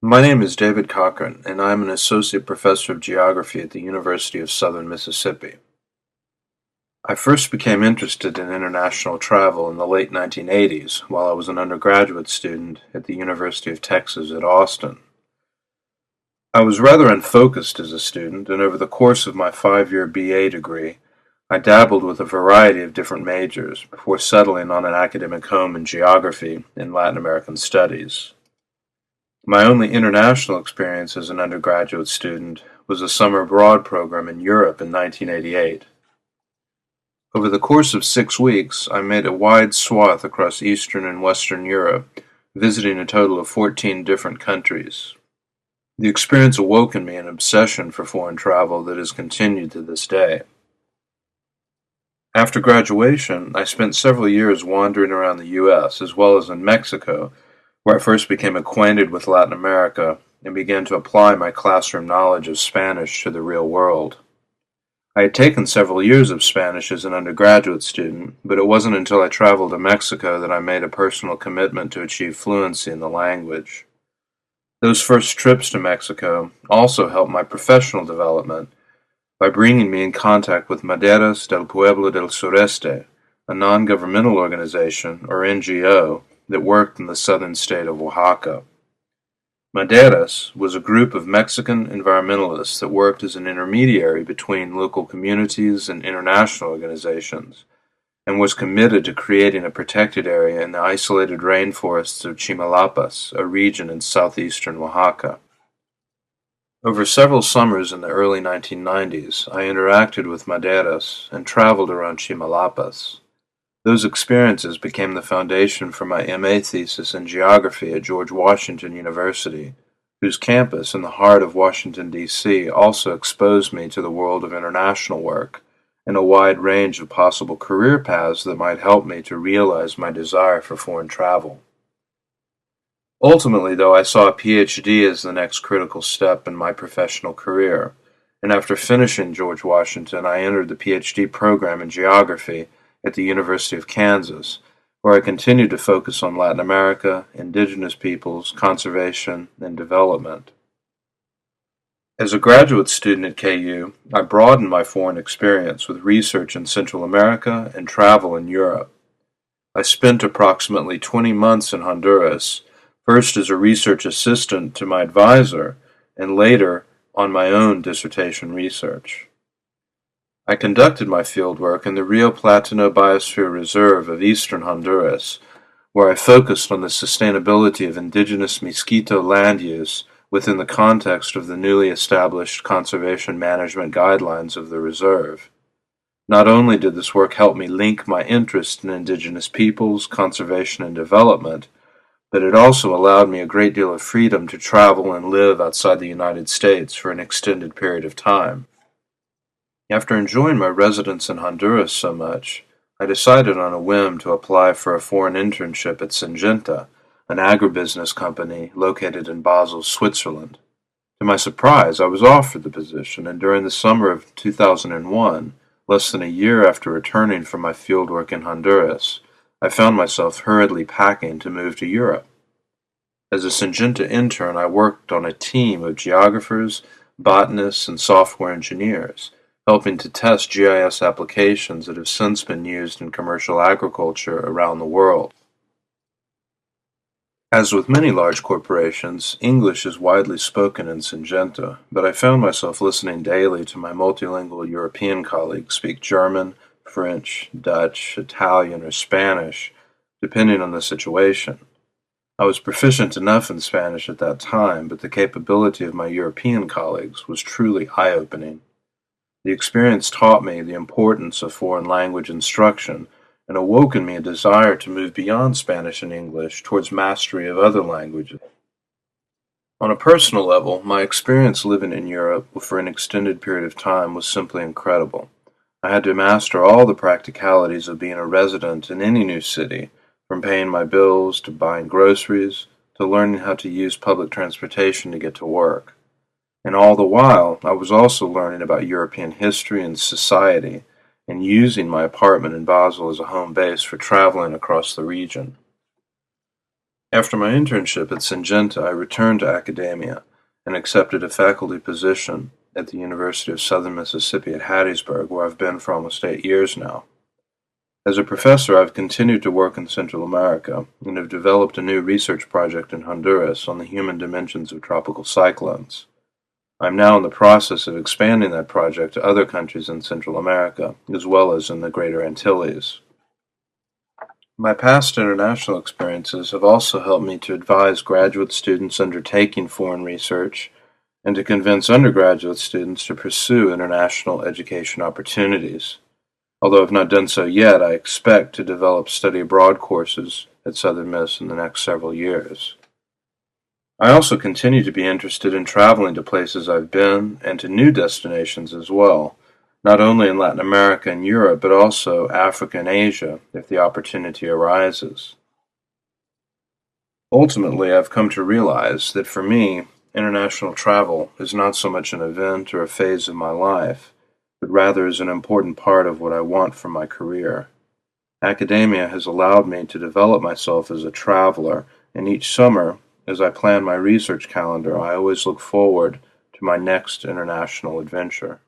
My name is David Cochran, and I am an associate professor of geography at the University of Southern Mississippi. I first became interested in international travel in the late 1980s while I was an undergraduate student at the University of Texas at Austin. I was rather unfocused as a student, and over the course of my 5-year BA degree, I dabbled with a variety of different majors before settling on an academic home in geography and Latin American studies. My only international experience as an undergraduate student was a summer abroad program in Europe in 1988. Over the course of 6 weeks, I made a wide swath across Eastern and Western Europe, visiting a total of 14 different countries. The experience awoke in me an obsession for foreign travel that has continued to this day. After graduation, I spent several years wandering around the U.S. as well as in Mexico, where I first became acquainted with Latin America and began to apply my classroom knowledge of Spanish to the real world. I had taken several years of Spanish as an undergraduate student, but it wasn't until I traveled to Mexico that I made a personal commitment to achieve fluency in the language. Those first trips to Mexico also helped my professional development by bringing me in contact with Maderas del Pueblo del Sureste, a non-governmental organization, or NGO, that worked in the southern state of Oaxaca. Maderas was a group of Mexican environmentalists that worked as an intermediary between local communities and international organizations, and was committed to creating a protected area in the isolated rainforests of Chimalapas, a region in southeastern Oaxaca. Over several summers in the early 1990s, I interacted with Maderas and traveled around Chimalapas. Those experiences became the foundation for my MA thesis in geography at George Washington University, whose campus in the heart of Washington, D.C. also exposed me to the world of international work and a wide range of possible career paths that might help me to realize my desire for foreign travel. Ultimately, though, I saw a PhD as the next critical step in my professional career, and after finishing George Washington, I entered the PhD program in geography at the University of Kansas, where I continued to focus on Latin America, indigenous peoples, conservation, and development. As a graduate student at KU, I broadened my foreign experience with research in Central America and travel in Europe. I spent approximately 20 months in Honduras, first as a research assistant to my advisor, and later on my own dissertation research. I conducted my fieldwork in the Rio Platano Biosphere Reserve of eastern Honduras, where I focused on the sustainability of indigenous Miskito land use within the context of the newly established conservation management guidelines of the reserve. Not only did this work help me link my interest in indigenous peoples, conservation, and development, but it also allowed me a great deal of freedom to travel and live outside the United States for an extended period of time. After enjoying my residence in Honduras so much, I decided on a whim to apply for a foreign internship at Syngenta, an agribusiness company located in Basel, Switzerland. To my surprise, I was offered the position, and during the summer of 2001, less than a year after returning from my fieldwork in Honduras, I found myself hurriedly packing to move to Europe. As a Syngenta intern, I worked on a team of geographers, botanists, and software engineers, helping to test GIS applications that have since been used in commercial agriculture around the world. As with many large corporations, English is widely spoken in Syngenta, but I found myself listening daily to my multilingual European colleagues speak German, French, Dutch, Italian, or Spanish, depending on the situation. I was proficient enough in Spanish at that time, but the capability of my European colleagues was truly eye-opening. The experience taught me the importance of foreign language instruction and awoke in me a desire to move beyond Spanish and English towards mastery of other languages. On a personal level, my experience living in Europe for an extended period of time was simply incredible. I had to master all the practicalities of being a resident in any new city, from paying my bills to buying groceries to learning how to use public transportation to get to work. And all the while, I was also learning about European history and society, and using my apartment in Basel as a home base for traveling across the region. After my internship at Syngenta, I returned to academia and accepted a faculty position at the University of Southern Mississippi at Hattiesburg, where I've been for almost 8 years now. As a professor, I've continued to work in Central America and have developed a new research project in Honduras on the human dimensions of tropical cyclones. I'm now in the process of expanding that project to other countries in Central America, as well as in the Greater Antilles. My past international experiences have also helped me to advise graduate students undertaking foreign research and to convince undergraduate students to pursue international education opportunities. Although I've not done so yet, I expect to develop study abroad courses at Southern Miss in the next several years. I also continue to be interested in traveling to places I've been and to new destinations as well, not only in Latin America and Europe, but also Africa and Asia if the opportunity arises. Ultimately, I've come to realize that for me, international travel is not so much an event or a phase of my life, but rather is an important part of what I want for my career. Academia has allowed me to develop myself as a traveler, and each summer, as I plan my research calendar, I always look forward to my next international adventure.